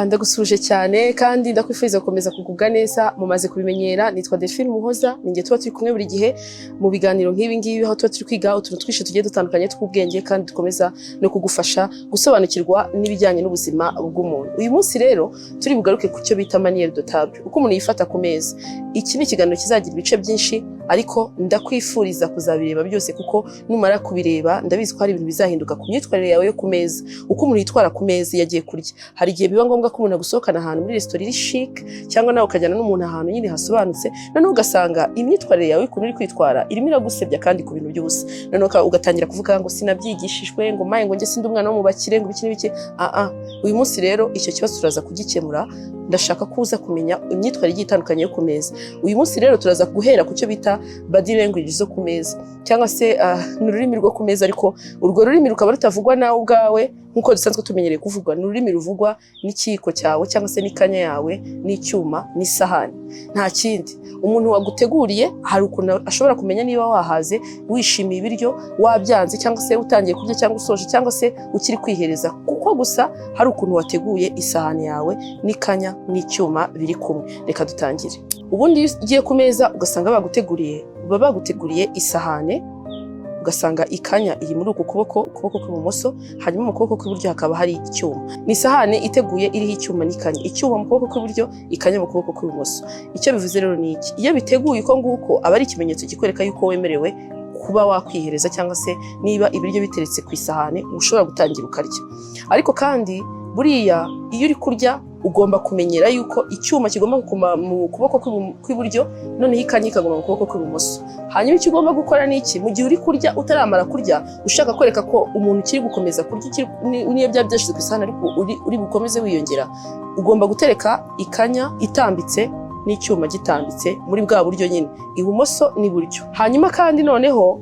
Ndagusuje cyane kandi ndakwifuriza gukomeza kugubwa neza. Mumaze kubimenyera, nitwa Delphine Muhoza, ninjye tuba turi kumwe buri gihe mu biganiro nk'ibi ngibi, aho tuba turi kwiga utuntu twinshi tugiye dutandukanye tw'ubwenge kandi dukomeza no kugufasha gusobanukirwa n'ibijyanye n'ubuzima bw'umuntu. Uyu munsi rero turi bugaruke ku cyo bita manière de table, uko umuntu yifata ku meza. Iki ni ikiganiro kizagira ibice byinshi, ariko ndakwifuriza kuzabireba byose kuko numara kubireba ndabizi ko hari ibintu bizahinduka ku myitwarire yawe yo ku meza, uko umuntu yitwara ku meza yagiye kurya. Hari igihe biba ngombwa ko umuntu agusohokana ahantu muri restaurant iri chic, cyangwa nawe ukajyana n'umuntu ahantu nyine hasobanutse, noneho ugasanga imyitwarire yawe ukuntu uri kwitwara irimo iragusebya kandi ku bintu byose. Noneho ugatangira kuvuga ngo sinabyigishijwe, ngo maye ngo njye sindi umwana wo mu bakire, ngo ibiki n'ibiki. Uyu munsi rero icyo kibazo turaza kugikemura. Ndashaka kuza kumenya imyitwarire igiye itandukanye yo ku meza. Uyu munsi rero turaza guhera ku cyo bita body language zo ku meza, cyangwa se n'ururimi rwo ku meza, ariko urwo rurimi rukaba rutavugwa nawe ubwawe nkuko dusanzwe tumenyereye kuvugwa. N'ururimi ruvugwa n'ikiko cyawe cyangwa se n'ikanya yawe n'icyuma n'isahani, nta kindi. Umuntu waguteguriye hari ukuntu ashobora kumenya niba wahaze, wishimiye ibiryo, wabyanze, cyangwa se utangiye kurya, cyangwa usoje, cyangwa se ukiri kwihereza, kuko gusa hari ukuntu wateguye isahani yawe n'ikanya n'icyuma biri kumwe. Reka dutangire. Ubundi iyo ugiye ku meza ugasanga baguteguriye isahane, ugasanga ikanya iri muri uku kuboko kw'ibumoso, hanyuma mu kuboko kw'iburyo hakaba hari icyuma. Ni isahane iteguye iriho icyuma n'ikanya, icyuma mu kuboko kw'iburyo, ikanya mu kuboko kw'ibumoso. Icyo bivuze rero ni iki? Iyo biteguye uko nguko aba ari ikimenyetso kikwereka yuko wemerewe kuba wakwihereza, cyangwa se niba ibiryo biteretse ku isahane ushobora gutangira ukarya. Ariko kandi buriya iyo uri kurya ugomba kumenyera yuko icyuma kigomba kuguma mu kuboko kw'iburyo, noneho ikanya ikaguma mu kuboko kw'ibumoso. Hanyuma icyo ugomba gukora ni iki? Mu gihe uri kurya utaramara kurya, ushaka kwereka ko umuntu ukiri gukomeza kurya, niyo byaba byashyize ku isahani ariko uri bukomeze wiyongera, ugomba gutereka ikanya itambitse n'icyuma gitambitse muri bwa buryo nyine, ibumoso n'iburyo. Hanyuma kandi noneho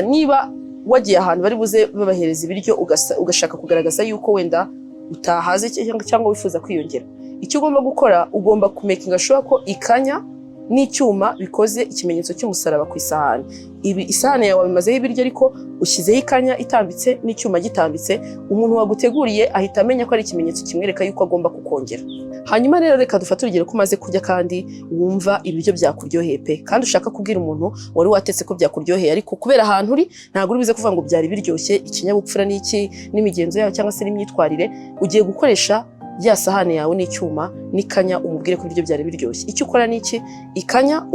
niba wagiye ahantu bari buze babahereza ibiryo ugashaka kugaragaza yuko wenda utahaze cyangwa wifuza kwiyongera, icyo ugomba gukora, ugomba kumekinga sure ko ikanya n'icyuma bikoze ikimenyetso cy'umusaraba ku isahani. Ibi isahani yawe bimazeho ibiryo ariko ushyizeho ikanya itambitse n'icyuma gitambitse, umuntu waguteguriye ahita amenya ko ari ikimenyetso kimwereka yuko agomba kukongera. Hanyuma rero reka dufate urugero ko umaze kurya kandi wumva ibiryo byakuryoheye pe, kandi ushaka kubwira umuntu wari watetse ko byakuryoheye, ariko kubera ahantu uri ntabwo uri bize kuvuga ngo byari biryoshye. Ikinyabupfura n'iki n'imigenzo yawe cyangwa se n'imyitwarire, ugiye gukoresha ya sahani yawe n'icyuma n'ikanya umubwire ko ibiryo byari biryoshye. Icyo ukora ni iki? Ikanya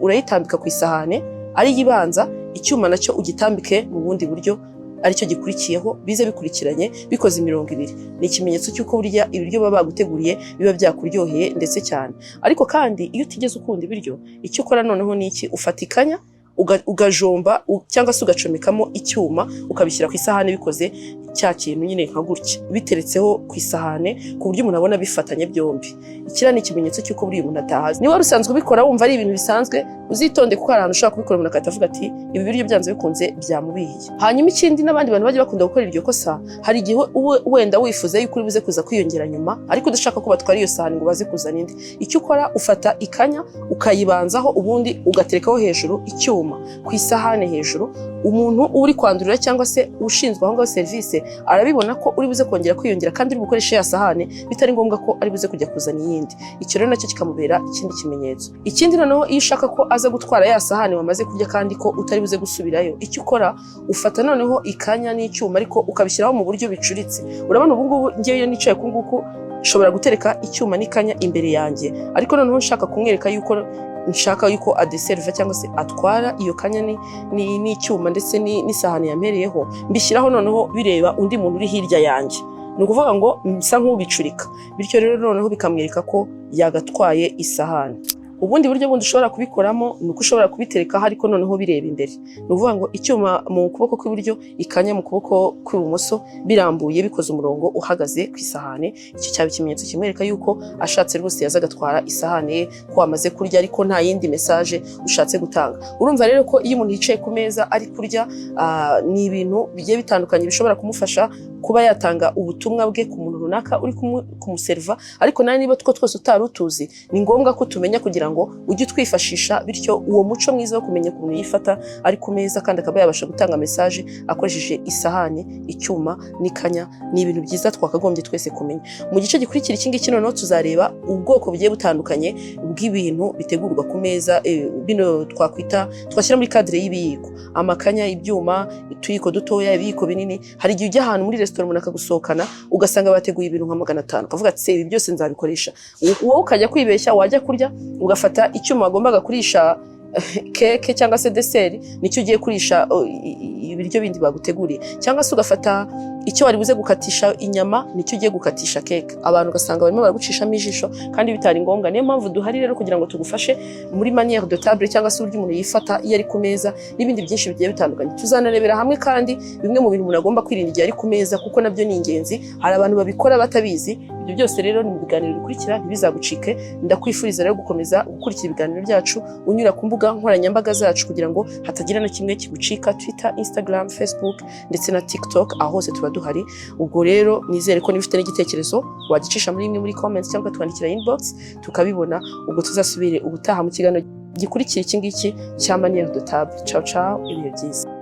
urayitambika ku isahane ari ibanza, icyuma nacyo ugitambike mu bundi buryo aricyo gikurikiyeho, bize bikurikiranye bikoze imirongo ibiri. Ni ikimenyetso cy'uko burya ibiryo baba baguteguriye biba byakuryoheye ndetse cyane. Ariko kandi iyo utigeze ukunda ibiryo, icyo ukora noneho ni iki? Ufata ikanya ugajomba cyangwa se ugacomekamo icyuma ukabishyira ku isahani bikoze cya kintu nyine nka gutya, biteretseho ku isahane ku buryo umuntu abona bifatanye byombi. Ikira ni ikimenyetso cy'uko buri umuntu atahaze. Niba rusanzwe ubikora wumva ari ibintu bisanzwe, uzitonde kuko hari ahantu ushobora kubikora umuntu akahita avuga ati ibi biryo byanze bikunze byamubihiye. Hanyuma ikindi, n'abandi bantu bajya bakunda gukora iryo kosa, hari igihe wenda wifuza yuko uri buze kuza kwiyongera nyuma, ariko udashaka ko batwara iyo sahani ngo baze kuzana indi. Icyo ukora, ufata ikanya ukayibanzaho, ubundi ugaterekaho hejuru icyuma ku isahane hejuru. Umuntu uri kwandurira cyangwa se ushinzwe aho ngaho serivisi arabibona ko uri buze kongera kwiyongera kandi uri bukoresha ya sahane, bitari ngombwa ko ari buze kujya kuzana iyindi. Icyo rero nacyo kikamubera ikindi kimenyetso. Ikindi noneho, iyo ushaka ko aza gutwara ya sahane wamaze kurya kandi ko utari buze gusubirayo, icyo ukora, ufata noneho ikanya n'icyuma ariko ukabishyiraho mu buryo bicuritse. Urabona ubu ngubu ngewe iyo nicaye ku nguku nshobora gutereka icyuma n'ikanya imbere yanjye, ariko noneho nshaka kumwereka yuko adeserva cyangwa se atwara iyo kanya n'icyuma ndetse n'isahani yampereyeho, mbishyiraho noneho bireba undi muntu uri hirya yanjye. Ni ukuvuga ngo bisa nk'ubicurika, bityo rero noneho bikamwereka ko yagatwaye isahani. Ubundi buryo bundi ushobora kubikoramo ni uko ushobora kubiterekaho ariko noneho bireba imbere. Ni ukuvuga ngo icyuma mu kuboko kw'iburyo, ikanya mu kuboko kw'ibumoso, birambuye bikoze umurongo uhagaze ku isahane. Icyo cyaba ikimenyetso kimwereka yuko ashatse rwose yaza agatwara isahane ye ko amaze kurya, ariko nta yindi message ushatse gutanga. Urumva rero ko iyo umuntu yicaye ku meza ari kurya, ni ibintu bigiye bitandukanye bishobora kumufasha kuba yatanga ubutumwa bwe ku muntu runaka uri kumuserva. Ariko nawe niba twose utari utuzi, ni ngombwa ko tumenya kugira kugira ngo ujye twifashisha bityo uwo muco mwiza wo kumenya ukuntu yifata ari ku meza kandi akaba yabasha gutanga message akoresheje isahani, icyuma n'ikanya. Ni ibintu byiza twakagombye twese kumenya. Mu gice gikurikira iki ngiki noneho tuzareba ubwoko bugiye butandukanye bw'ibintu bitegurwa ku meza, bino twashyira muri cadre y'ibiyiko, amakanya, ibyuma, ituyiko dutoya, ibiyiko binini. Hari igihe ujya ahantu muri restaurant umuntu akagusohokana ugasanga bateguye ibintu nka 500 ukavuga ati ibi byose nzabikoresha, wowe ukajya kwibeshya wajya kurya ugafata icyuma wagombaga kurisha keke cyangwa se dessert nicyo ugiye kurisha ibiryo bindi baguteguriye, cyangwa se ugafata icyo wari buze gukatisha inyama nicyo ugiye gukatisha keke. Abantu ugasanga barimo baragucishamo ijisho kandi bitari ngombwa. Niyo mpamvu duhari rero kugira ngo tugufashe muri manière de table cyangwa se uburyo umuntu yifata iyo ari ku meza n'ibindi byinshi bigiye bitandukanye. Tuzanarebera hamwe kandi bimwe mu bintu umuntu agomba kwirinda igihe ari ku meza kuko nabyo ni ingenzi. Hari abantu babikora batabizi. Ibyo byose rero ni ibiganiro bikurikira ntibizagucike. Ndakwifuriza rero gukomeza gukurikira ibiganiro byacu unyura ku mbuga nkoranyambaga zacu kugira ngo hatagira na kimwe kigucika: Twitter, Instagram, Facebook ndetse na TikTok, aho hose tuba duhari. Ubwo rero nizere ko nifite n'igitekerezo wagicisha muri imwe muri comments cyangwa twandikira inbox tukabibona. Ubwo tuzasubire ubutaha mu kiganiro gikurikira iki ngiki cya manière de table. Ciao ciao, ibihe byiza.